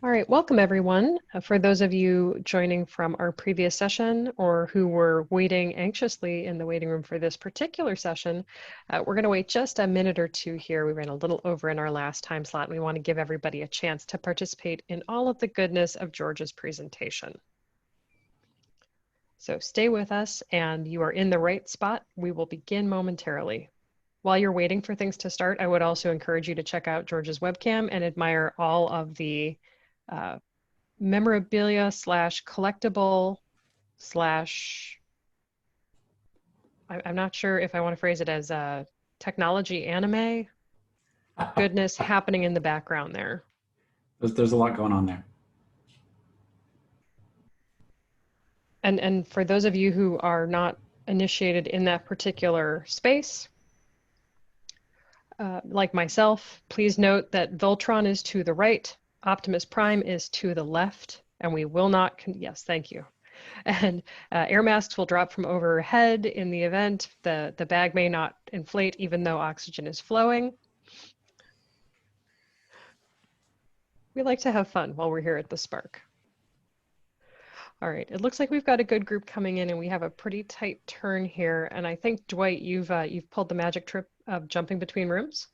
All right, welcome everyone. For those of you joining from our previous session or who were waiting anxiously in the waiting room for this particular session, we're going to wait just a minute or two here. We ran a little over in our last time slot. We want to give everybody a chance to participate in all of the goodness of George's presentation. So stay with us and you are in the right spot. We will begin momentarily. While you're waiting for things to start, I would also encourage you to check out George's webcam and admire all of the memorabilia slash collectible slash, I'm not sure if I want to phrase it as technology anime goodness happening in the background there. There's a lot going on there. And for those of you who are not initiated in that particular space, like myself, please note that Voltron is to the right, Optimus Prime is to the left, and we will not, yes, thank you. And air masks will drop from overhead in the event. The bag may not inflate even though oxygen is flowing. We like to have fun while we're here at the Spark. All right, it looks like we've got a good group coming in and we have a pretty tight turn here. And I think, Dwight, you've pulled the magic trick of jumping between rooms?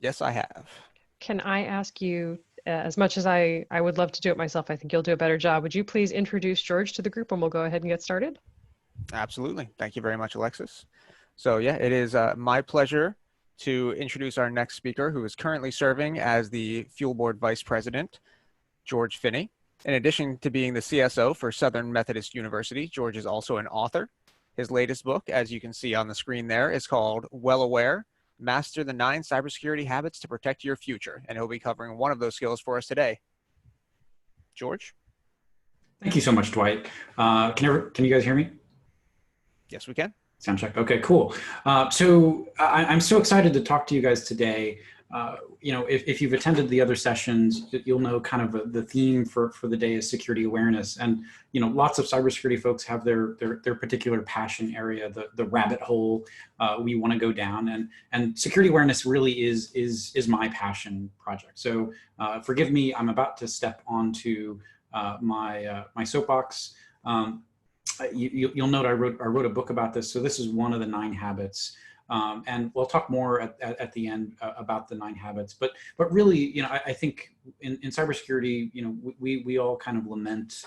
Yes, I have. Can I ask you, as much as I would love to do it myself, I think you'll do a better job. Would you please introduce George to the group and we'll go ahead and get started? Absolutely. Thank you very much, Alexis. So yeah, it is my pleasure to introduce our next speaker, who is currently serving as the Fuel Board Vice President, George Finney. In addition to being the CSO for Southern Methodist University, George is also an author. His latest book, as you can see on the screen there, is called Well Aware: Master the 9 Cybersecurity Habits to Protect Your Future. And he'll be covering one of those skills for us today. George? Thank you so much, Dwight. Can you guys hear me? Yes, we can. Sound check. Okay, cool. So I'm so excited to talk to you guys today. If you've attended the other sessions, you'll know kind of the theme for the day is security awareness. And, lots of cybersecurity folks have their particular passion area, the rabbit hole we want to go down. And security awareness really is my passion project. So forgive me, I'm about to step onto my soapbox. You'll note I wrote a book about this. So this is one of the 9 habits. And we'll talk more at the end about the 9 habits. But really, I think in cybersecurity, we all kind of lament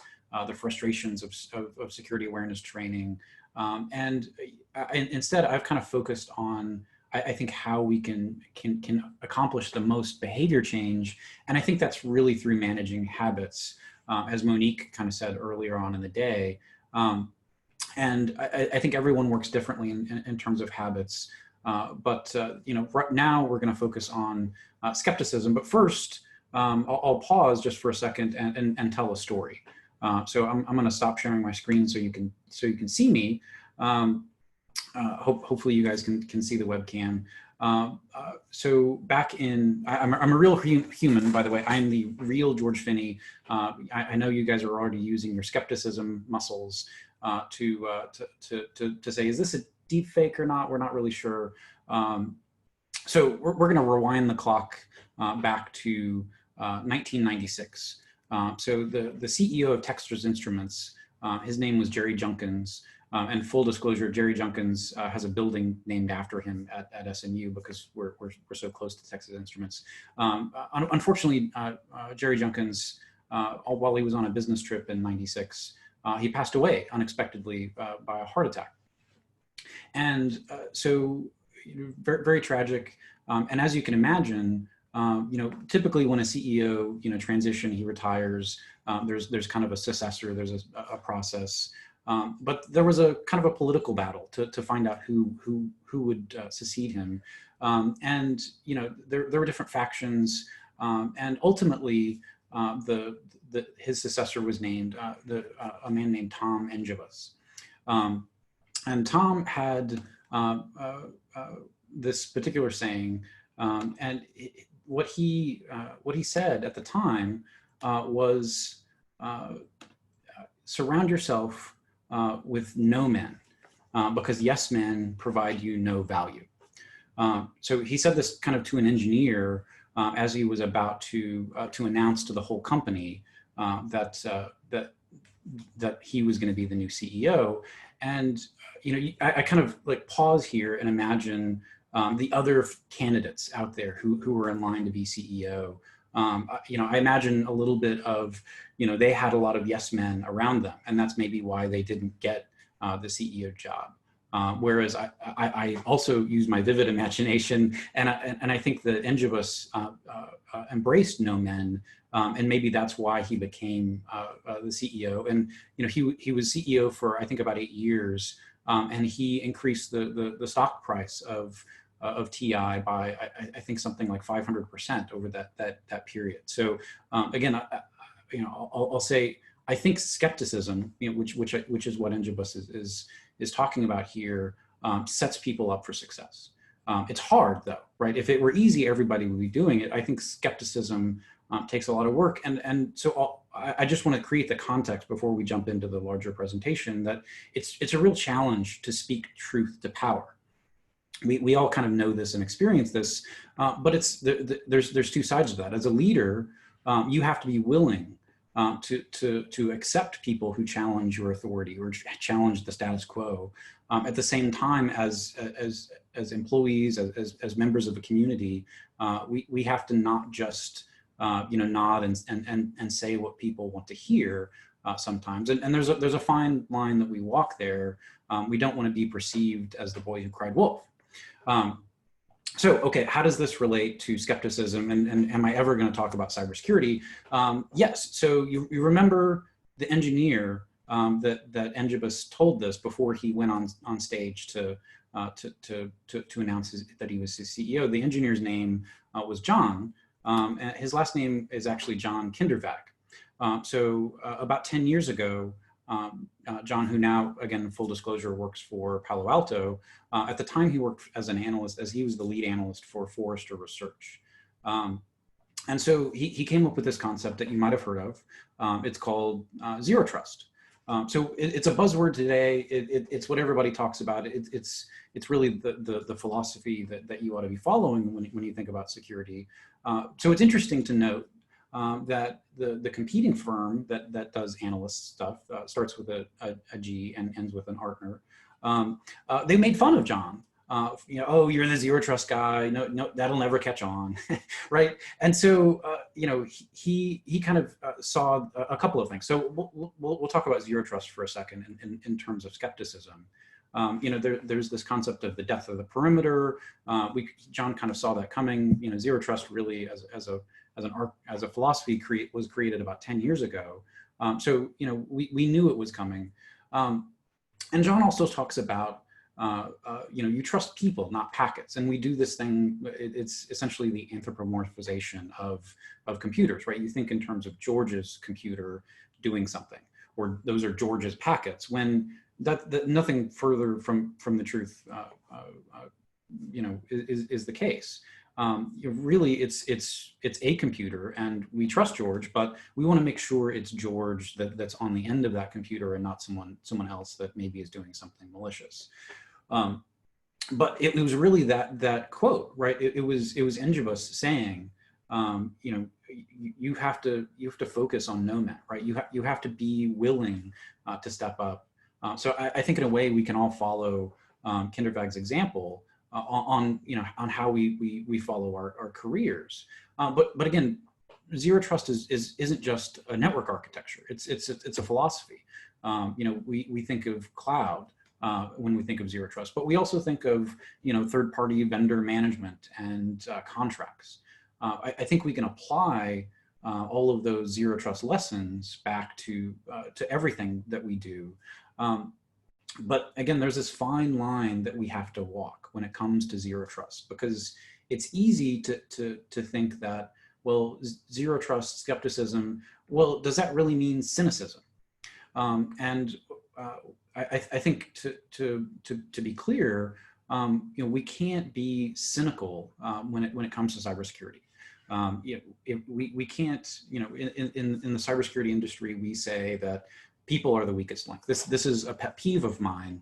the frustrations of security awareness training. And instead, I've kind of focused on, I think, how we can accomplish the most behavior change. And I think that's really through managing habits, as Monique kind of said earlier on in the day. And I think everyone works differently in terms of habits. But right now we're going to focus on skepticism. But first, I'll pause just for a second and tell a story. So I'm going to stop sharing my screen so you can see me. Hopefully you guys can see the webcam. So back in, I'm a real human, by the way. I'm the real George Finney. I know you guys are already using your skepticism muscles to say, is this a deep fake or not? We're not really sure. So we're going to rewind the clock back to 1996. So the CEO of Texas Instruments, his name was Jerry Junkins. And full disclosure, Jerry Junkins has a building named after him at SMU because we're so close to Texas Instruments. Unfortunately, Jerry Junkins, while he was on a business trip in '96, he passed away unexpectedly by a heart attack. And so, very, very tragic. And as you can imagine, typically when a CEO, transition, he retires, there's kind of a successor, there's a process. But there was a kind of a political battle to find out who would succeed him. And, there were different factions. And ultimately, his successor was named a man named Tom Engevus. And Tom had this particular saying, and what he said at the time was, surround yourself with no men, because yes men provide you no value. So he said this kind of to an engineer as he was about to announce to the whole company that he was going to be the new CEO. And I kind of like pause here and imagine the other candidates out there who were in line to be CEO. I imagine a little bit of, they had a lot of yes men around them, and that's maybe why they didn't get the CEO job. Whereas I also use my vivid imagination, and I think that Engibus embraced no men, and maybe that's why he became the CEO. And he was CEO for I think about 8 years, and he increased the stock price of TI by I think something like 500% over that period. So again, I'll say I think skepticism, which is what Engibus is talking about here, sets people up for success. It's hard though, right? If it were easy, everybody would be doing it. I think skepticism takes a lot of work, and so I just want to create the context before we jump into the larger presentation that it's a real challenge to speak truth to power. We all kind of know this and experience this, but there's two sides of that. As a leader, you have to be willing to accept people who challenge your authority or challenge the status quo. At the same time, as employees, as members of a community, we have to not just nod and say what people want to hear sometimes. And there's a fine line that we walk there. We don't want to be perceived as the boy who cried wolf. So, okay, how does this relate to skepticism, and am I ever going to talk about cybersecurity? Yes, so you remember the engineer that Engibus told this before he went on stage to announce that he was his CEO. The engineer's name was John, and his last name is actually John Kindervag. So about 10 years ago, John, who now, again, full disclosure, works for Palo Alto. At the time, he worked as an analyst, as he was the lead analyst for Forrester Research. And so he came up with this concept that you might have heard of. It's called zero trust. So it's a buzzword today. It's what everybody talks about. It's really the philosophy that you ought to be following when you think about security. So it's interesting to note that the competing firm that does analyst stuff starts with a G and ends with an Artner. They made fun of John. Oh, you're the zero trust guy. No, that'll never catch on, right? And so he kind of saw a couple of things. So we'll talk about zero trust for a second in terms of skepticism. There's this concept of the death of the perimeter. John kind of saw that coming. Zero trust really as a philosophy was created about 10 years ago. So we knew it was coming. And John also talks about you trust people, not packets. And we do this thing, it's essentially the anthropomorphization of computers, right? You think in terms of George's computer doing something, or those are George's packets, when that nothing further from the truth, is the case. Really, it's a computer, and we trust George, but we want to make sure it's George that's on the end of that computer and not someone else that maybe is doing something malicious. But it was really that quote, right? It was Engibus saying, you have to focus on no men, right? You have to be willing to step up. So I think in a way we can all follow Kindervag's example on how we follow our careers. But again, zero trust isn't just a network architecture. It's a philosophy. We think of cloud when we think of zero trust, but we also think of third-party vendor management and contracts. I think we can apply all of those zero trust lessons back to everything that we do. But again, there's this fine line that we have to walk when it comes to zero trust, because it's easy to think that, well, zero trust, skepticism, well, does that really mean cynicism? I think to be clear, we can't be cynical when it comes to cybersecurity. We can't, in the cybersecurity industry, we say that people are the weakest link. This is a pet peeve of mine,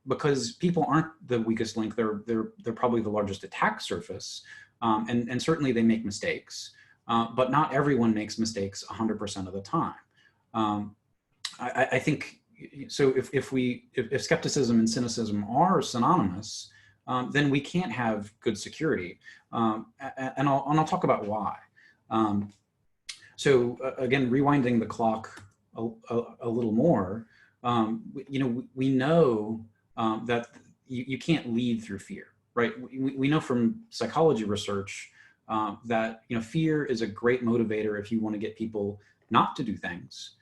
because people aren't the weakest link. They're probably the largest attack surface. and certainly they make mistakes, but not everyone makes mistakes 100% of the time. I think, so if skepticism and cynicism are synonymous, then we can't have good security. And I'll talk about why. So again, rewinding the clock a little more, we know that you can't lead through fear, right? We know from psychology research that fear is a great motivator if you want to get people not to do things,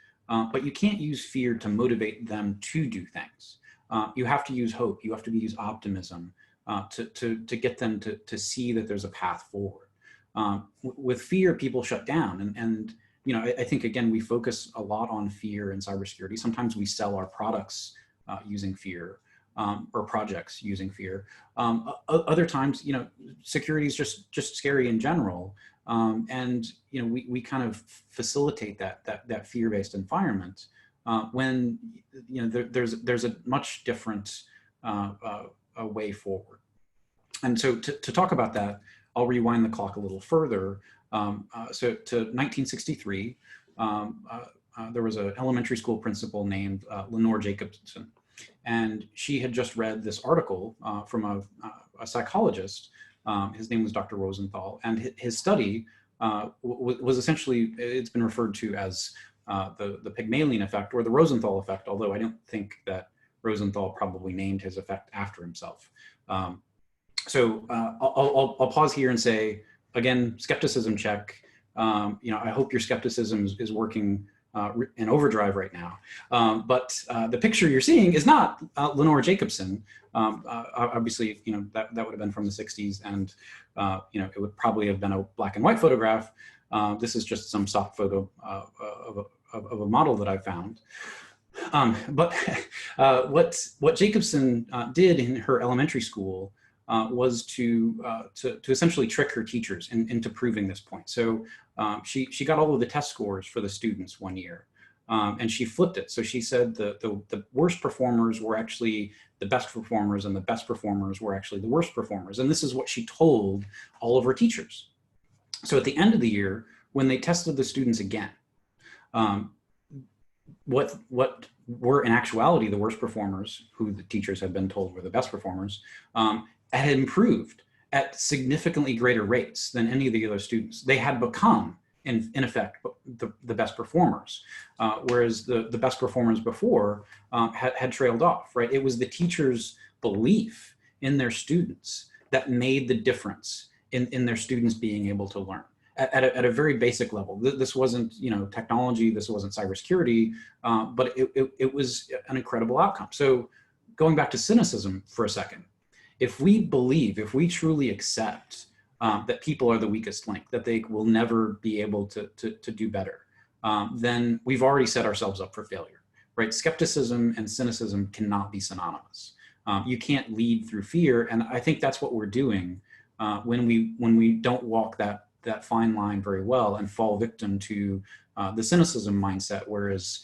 but you can't use fear to motivate them to do things. You have to use hope. You have to use optimism to get them to see that there's a path forward. With fear, people shut down, and I think again we focus a lot on fear in cybersecurity. Sometimes we sell our products using fear, or projects using fear. Other times, security is just scary in general, and we kind of facilitate that fear-based environment when there's a much different a way forward. And so to talk about that, I'll rewind the clock a little further. So to 1963, there was an elementary school principal named Lenore Jacobson, and she had just read this article from a psychologist. His name was Dr. Rosenthal, and his study was essentially, it's been referred to as the Pygmalion effect or the Rosenthal effect, although I don't think that Rosenthal probably named his effect after himself. So I'll pause here and say, again, skepticism check. I hope your skepticism is working in overdrive right now. But the picture you're seeing is not Lenore Jacobson. Obviously, that would have been from the 60s, and it would probably have been a black and white photograph. This is just some stock photo of a model that I found. But what Jacobson did in her elementary school was to essentially trick her teachers into proving this point. So she got all of the test scores for the students one year, and she flipped it. So she said the worst performers were actually the best performers, and the best performers were actually the worst performers. And this is what she told all of her teachers. So at the end of the year, when they tested the students again, what were in actuality the worst performers, who the teachers had been told were the best performers, had improved at significantly greater rates than any of the other students. They had become, in effect, the best performers, whereas the best performers before had trailed off, right? It was the teachers' belief in their students that made the difference in their students being able to learn at a very basic level. This wasn't technology, this wasn't cybersecurity, but it was an incredible outcome. So going back to cynicism for a second, if we truly accept that people are the weakest link, that they will never be able to do better, then we've already set ourselves up for failure, right? Skepticism and cynicism cannot be synonymous. You can't lead through fear, and I think that's what we're doing when we don't walk that fine line very well and fall victim to the cynicism mindset, whereas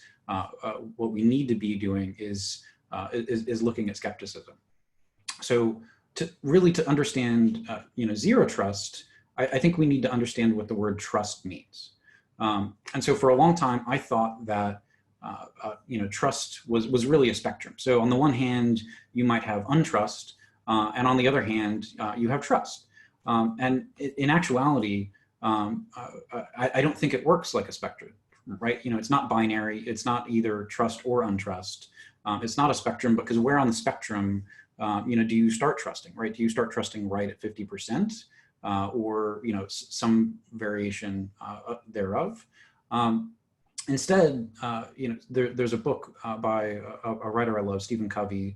what we need to be doing is looking at skepticism. So to understand zero trust, I think we need to understand what the word trust means. And so for a long time, I thought that trust was really a spectrum. So on the one hand, you might have untrust, and on the other hand, you have trust. And in actuality, I don't think it works like a spectrum, right? It's not binary. It's not either trust or untrust. It's not a spectrum, because where on the spectrum do you start trusting, right? Do you start trusting right at 50%, or some variation thereof? Instead, there's a book by a writer I love, Stephen Covey,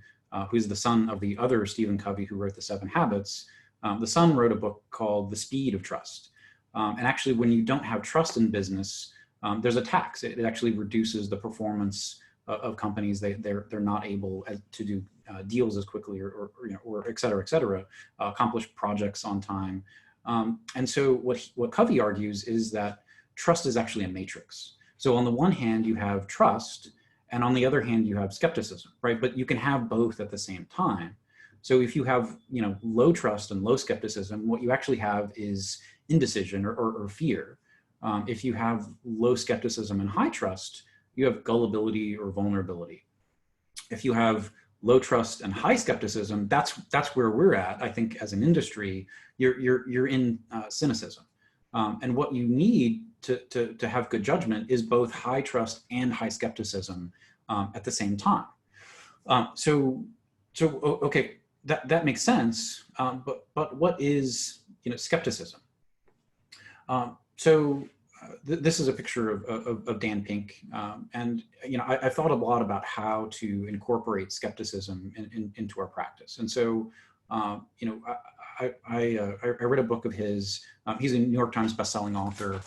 who's the son of the other Stephen Covey who wrote The 7 Habits. The son wrote a book called The Speed of Trust. And actually, when you don't have trust in business, there's a tax. It actually reduces the performance of companies. They're not able to do deals as quickly, or et cetera, accomplish projects on time. And so what Covey argues is that trust is actually a matrix. So on the one hand, you have trust, and on the other hand, you have skepticism, right? But you can have both at the same time. So if you have, low trust and low skepticism, what you actually have is indecision or fear. If you have low skepticism and high trust, you have gullibility or vulnerability. If you have low trust and high skepticism, that's where we're at. I think as an industry, you're in cynicism, and what you need to have good judgment is both high trust and high skepticism at the same time. Okay, that makes sense. But what is skepticism? This is a picture of Dan Pink, and I thought a lot about how to incorporate skepticism into our practice. And so I read a book of his. He's a New York Times bestselling author.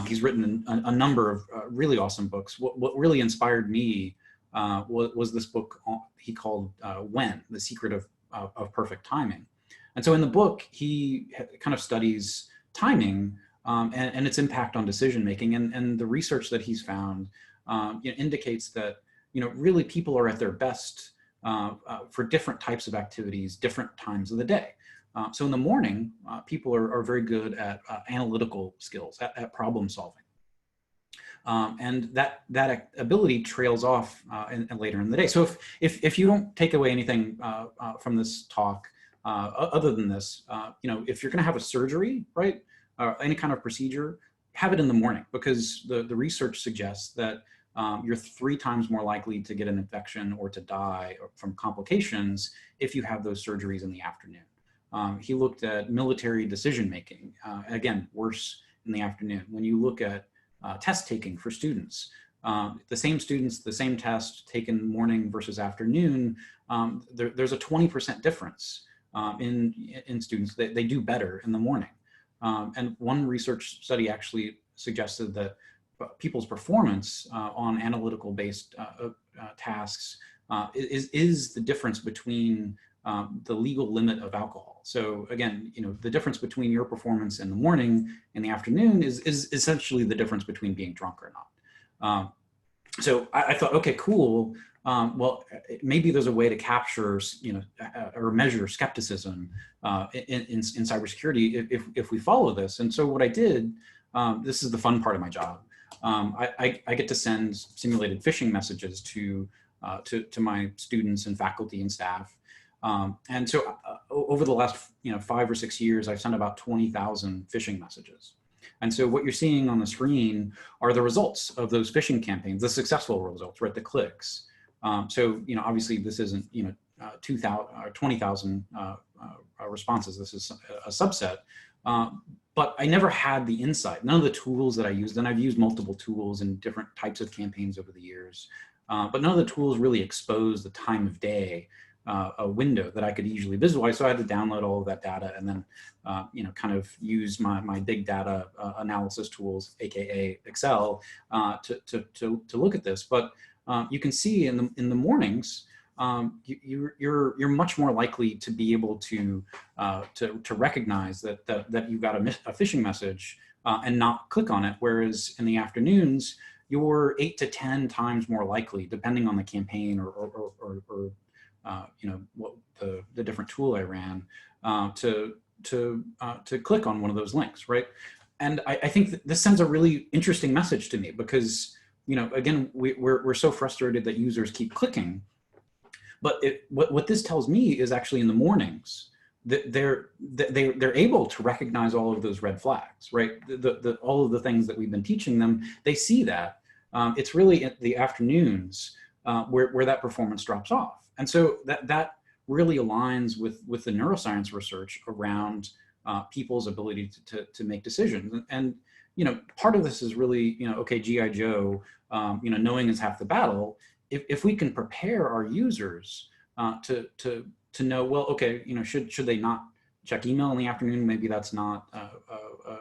He's written a number of really awesome books. What really inspired me was this book he called "When: The Secret of Perfect Timing." And so in the book, he kind of studies timing and its impact on decision making, and the research that he's found indicates that really people are at their best for different types of activities, different times of the day. So in the morning, people are very good at analytical skills, at problem solving. And that ability trails off and later in the day. So if you don't take away anything from this talk, other than this, if you're going to have a surgery, right, any kind of procedure, have it in the morning, because the research suggests that you're 3 times more likely to get an infection or to die from complications if you have those surgeries in the afternoon. He looked at military decision making, again, worse in the afternoon. When you look at test taking for students, the same test taken morning versus afternoon, there's a 20% difference in students. They do better in the morning. And one research study actually suggested that people's performance on analytical based tasks is the difference between the legal limit of alcohol. So again, the difference between your performance in the morning and the afternoon is essentially the difference between being drunk or not. So I thought, okay, cool. Well, maybe there's a way to capture, or measure skepticism in cybersecurity if we follow this. And so what I did, this is the fun part of my job. I get to send simulated phishing messages to my students and faculty and staff. And so over the last 5 or 6 years, I've sent about 20,000 phishing messages. And so what you're seeing on the screen are the results of those phishing campaigns, the successful results, right? The clicks. So obviously this isn't 2,000 or 20,000 responses. This is a subset. But I never had the insight. None of the tools that I used, and I've used multiple tools in different types of campaigns over the years, but none of the tools really expose the time of day, a window that I could easily visualize. So I had to download all of that data and then, kind of use my big data analysis tools, AKA Excel, to look at this. But you can see in the mornings, you're much more likely to be able to recognize that you've got a phishing message and not click on it. Whereas in the afternoons, you're 8 to 10 times more likely, depending on the campaign or what the different tool I ran, to click on one of those links, right? And I think this sends a really interesting message to me because again, we're so frustrated that users keep clicking, but what this tells me is actually in the mornings that they're able to recognize all of those red flags, right? All of the things that we've been teaching them, they see that. It's really in the afternoons where that performance drops off. And so that really aligns with the neuroscience research around people's ability to make decisions. And part of this is really, okay, G.I. Joe, knowing is half the battle. If we can prepare our users to know, well, okay, should they not check email in the afternoon? Maybe that's not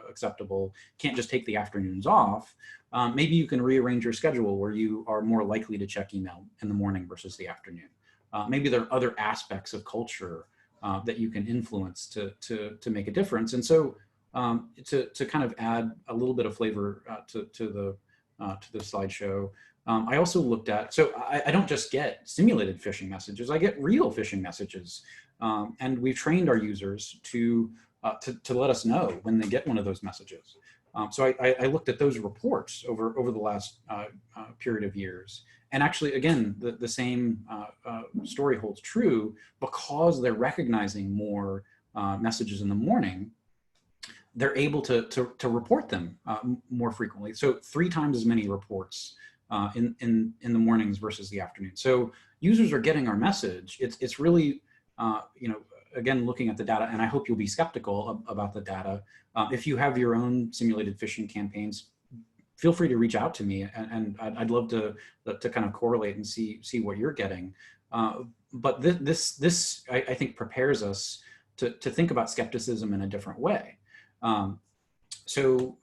acceptable. Can't just take the afternoons off. Maybe you can rearrange your schedule where you are more likely to check email in the morning versus the afternoon. Maybe there are other aspects of culture that you can influence to make a difference. And so to kind of add a little bit of flavor to the slideshow, I also looked at, so I don't just get simulated phishing messages, I get real phishing messages. And we've trained our users to let us know when they get one of those messages. So I looked at those reports over the last period of years. And actually, again, the same story holds true. Because they're recognizing more messages in the morning, they're able to report them more frequently. So 3 times as many reports in the mornings versus the afternoon. So users are getting our message. It's really, again, looking at the data, and I hope you'll be skeptical about the data. If you have your own simulated phishing campaigns, feel free to reach out to me, and I'd love to kind of correlate and see what you're getting. But this I think prepares us to think about skepticism in a different way. So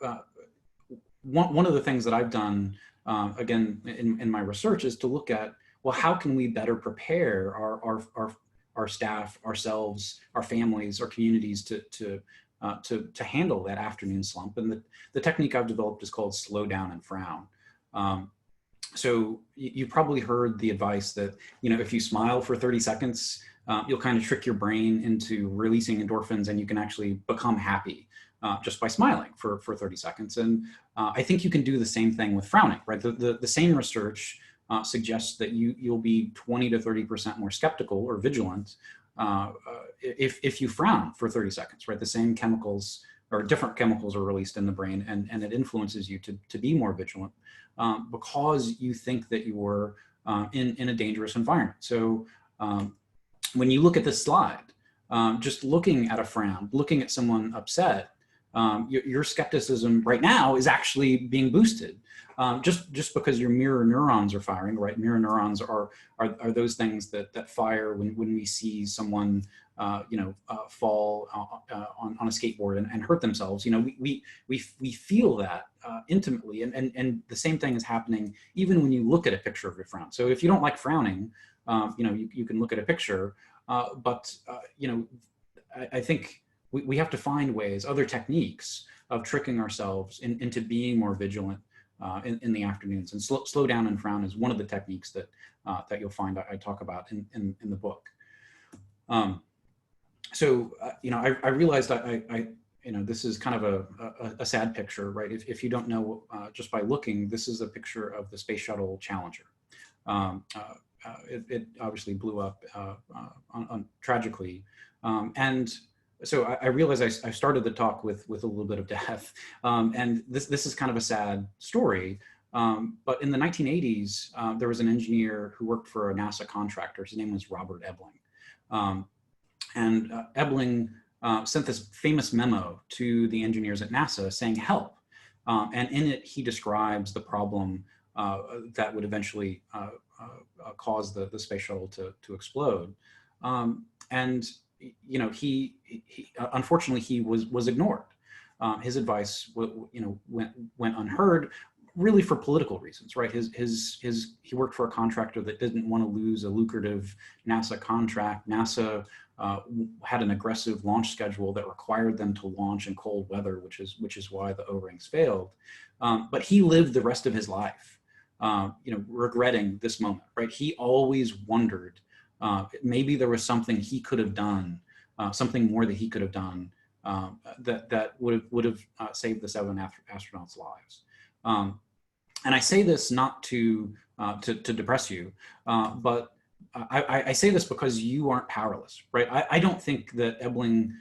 one of the things that I've done, again, in my research, is to look at, well, how can we better prepare our staff, ourselves, our families, our communities to handle that afternoon slump. And the technique I've developed is called slow down and frown. So you probably heard the advice that, if you smile for 30 seconds, you'll kind of trick your brain into releasing endorphins, and you can actually become happy just by smiling for 30 seconds. And I think you can do the same thing with frowning, right? The same research suggests that you'll be 20 to 30% more skeptical or vigilant if you frown for 30 seconds, right? The same chemicals or different chemicals are released in the brain, and it influences you to be more vigilant because you think that you're in a dangerous environment. So when you look at this slide, just looking at a frown, looking at someone upset, your skepticism right now is actually being boosted. Just because your mirror neurons are firing, right? Mirror neurons are those things that fire when we see someone, fall on a skateboard and hurt themselves. We feel that intimately, and the same thing is happening even when you look at a picture of your frown. So if you don't like frowning, you can look at a picture, but I think we have to find ways, other techniques of tricking ourselves into being more vigilant in the afternoons. And slow down and frown is one of the techniques that you'll find I talk about in the book. So I realized this is kind of a sad picture, right? If you don't know just by looking, this is a picture of the Space Shuttle Challenger. It obviously blew up tragically, and so I realized I started the talk with a little bit of death, and this is kind of a sad story. But in the 1980s, there was an engineer who worked for a NASA contractor. His name was Robert Ebling, and Ebling sent this famous memo to the engineers at NASA saying "help," and in it he describes the problem that would eventually cause the space shuttle to explode, and he unfortunately he was ignored. His advice went unheard, really for political reasons, right? He worked for a contractor that didn't want to lose a lucrative NASA contract. NASA had an aggressive launch schedule that required them to launch in cold weather, which is why the O-rings failed. But he lived the rest of his life, regretting this moment, right? He always wondered maybe there was something he could have done, something more that he could have done that would have saved the 7 astronauts' lives. And I say this not to depress you, but I say this because you aren't powerless, right? I don't think that Ebling,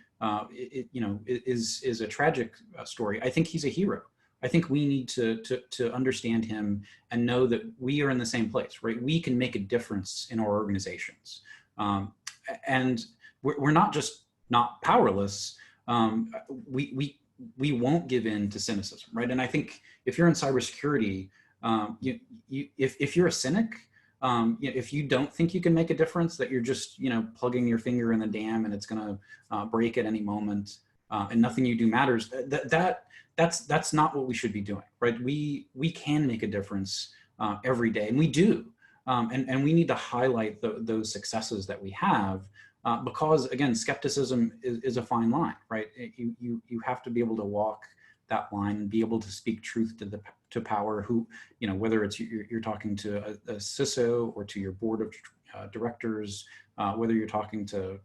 is a tragic story. I think he's a hero. I think we need to understand him and know that we are in the same place, right? We can make a difference in our organizations, and we're not just not powerless. We won't give in to cynicism, right? And I think if you're in cybersecurity, if you're a cynic, if you don't think you can make a difference, that you're just plugging your finger in the dam and it's going to break at any moment, and nothing you do matters. That's not what we should be doing, right? We can make a difference every day, and we do, and we need to highlight those successes that we have. Because again, skepticism is a fine line, right? You have to be able to walk that line and be able to speak truth to power. Who, whether it's you're talking to a CISO or to your board directors, whether you're talking to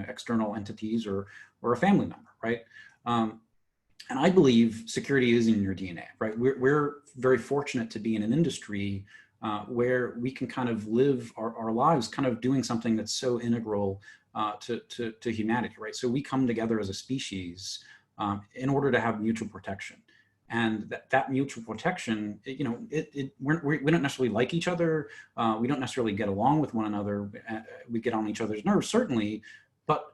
external entities or a family member, right? And I believe security is in your DNA, right? We're very fortunate to be in an industry where we can kind of live our lives kind of doing something that's so integral to humanity, right? So we come together as a species in order to have mutual protection. And that mutual protection, we don't necessarily like each other. We don't necessarily get along with one another. We get on each other's nerves, certainly. But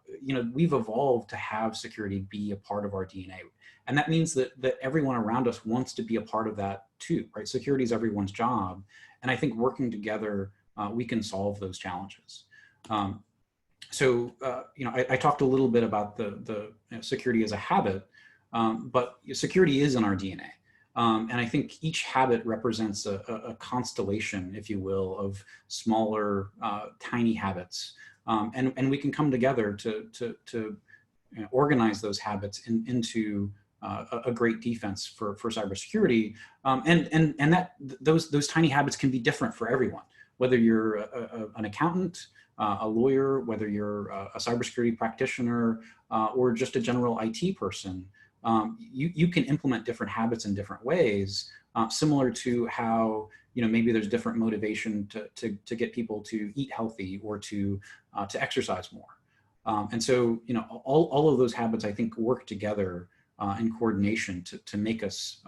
we've evolved to have security be a part of our DNA. And that means that everyone around us wants to be a part of that too, right? Security is everyone's job. And I think working together, we can solve those challenges. I talked a little bit about the security as a habit, but security is in our DNA. And I think each habit represents a constellation, if you will, of smaller, tiny habits. And we can come together to organize those habits into a great defense for cybersecurity. And that those tiny habits can be different for everyone, whether you're an accountant, a lawyer, whether you're a cybersecurity practitioner, or just a general IT person. You can implement different habits in different ways, similar to how maybe there's different motivation to get people to eat healthy or to exercise more. And so all of those habits, I think, work together in coordination to make us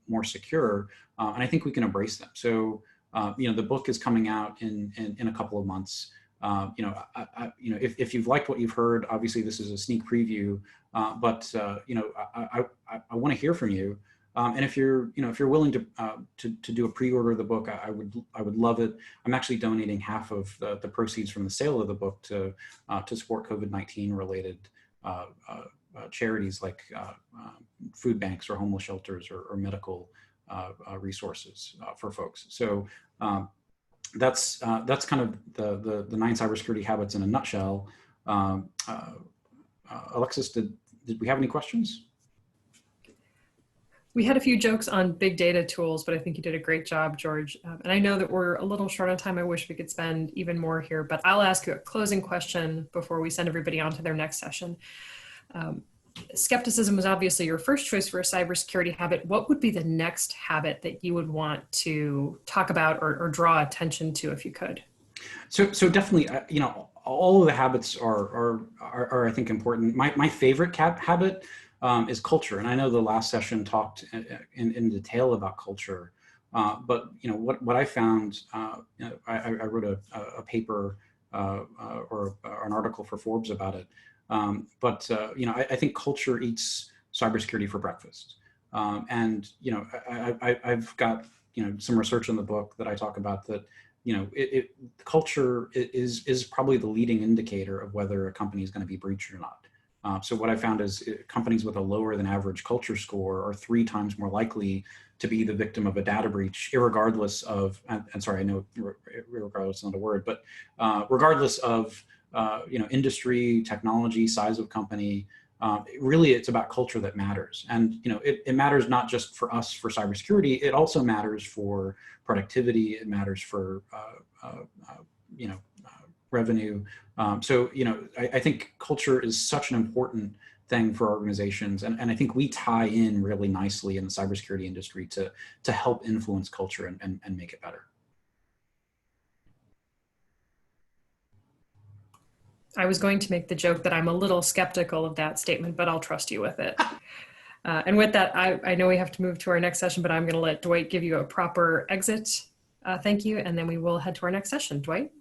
more secure, and I think we can embrace them. So the book is coming out in a couple of months. If you've liked what you've heard, obviously this is a sneak preview, but I want to hear from you. And if you're willing to do a pre-order of the book, I would love it. I'm actually donating half of the proceeds from the sale of the book to support COVID-19 related charities like food banks or homeless shelters or medical resources for folks. So that's kind of the 9 cybersecurity habits in a nutshell. Alexis, did we have any questions? We had a few jokes on big data tools, but I think you did a great job, George. And I know that we're a little short on time. I wish we could spend even more here, but I'll ask you a closing question before we send everybody on to their next session. Skepticism was obviously your first choice for a cybersecurity habit. What would be the next habit that you would want to talk about or draw attention to if you could? So definitely, all of the habits are I think important. My favorite habit is culture, and I know the last session talked in detail about culture. But what I found, I wrote a paper or an article for Forbes about it. I think culture eats cybersecurity for breakfast. I've got some research in the book that I talk about that culture is probably the leading indicator of whether a company is going to be breached or not. So what I found is companies with a lower than average culture score are 3 times more likely to be the victim of a data breach, irregardless of, and sorry, I know irregardless is not a word, but regardless of industry, technology, size of company. Really, it's about culture that matters. And it matters not just for us for cybersecurity, it also matters for productivity, it matters for revenue. I think culture is such an important thing for organizations, and I think we tie in really nicely in the cybersecurity industry to help influence culture and make it better. I was going to make the joke that I'm a little skeptical of that statement, but I'll trust you with it. And with that, I know we have to move to our next session, but I'm going to let Dwight give you a proper exit. Thank you. And then we will head to our next session. Dwight?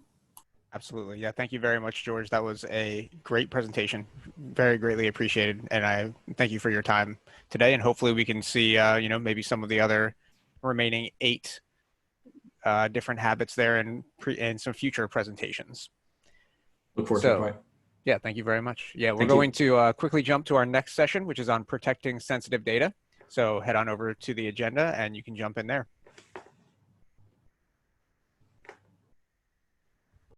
Absolutely. Yeah. Thank you very much, George. That was a great presentation. Very greatly appreciated. And I thank you for your time today. And hopefully we can see, maybe some of the other remaining 8 different habits there in some future presentations. Look forward to it. Yeah, thank you very much. Yeah, we're going to quickly jump to our next session, which is on protecting sensitive data. So head on over to the agenda and you can jump in there.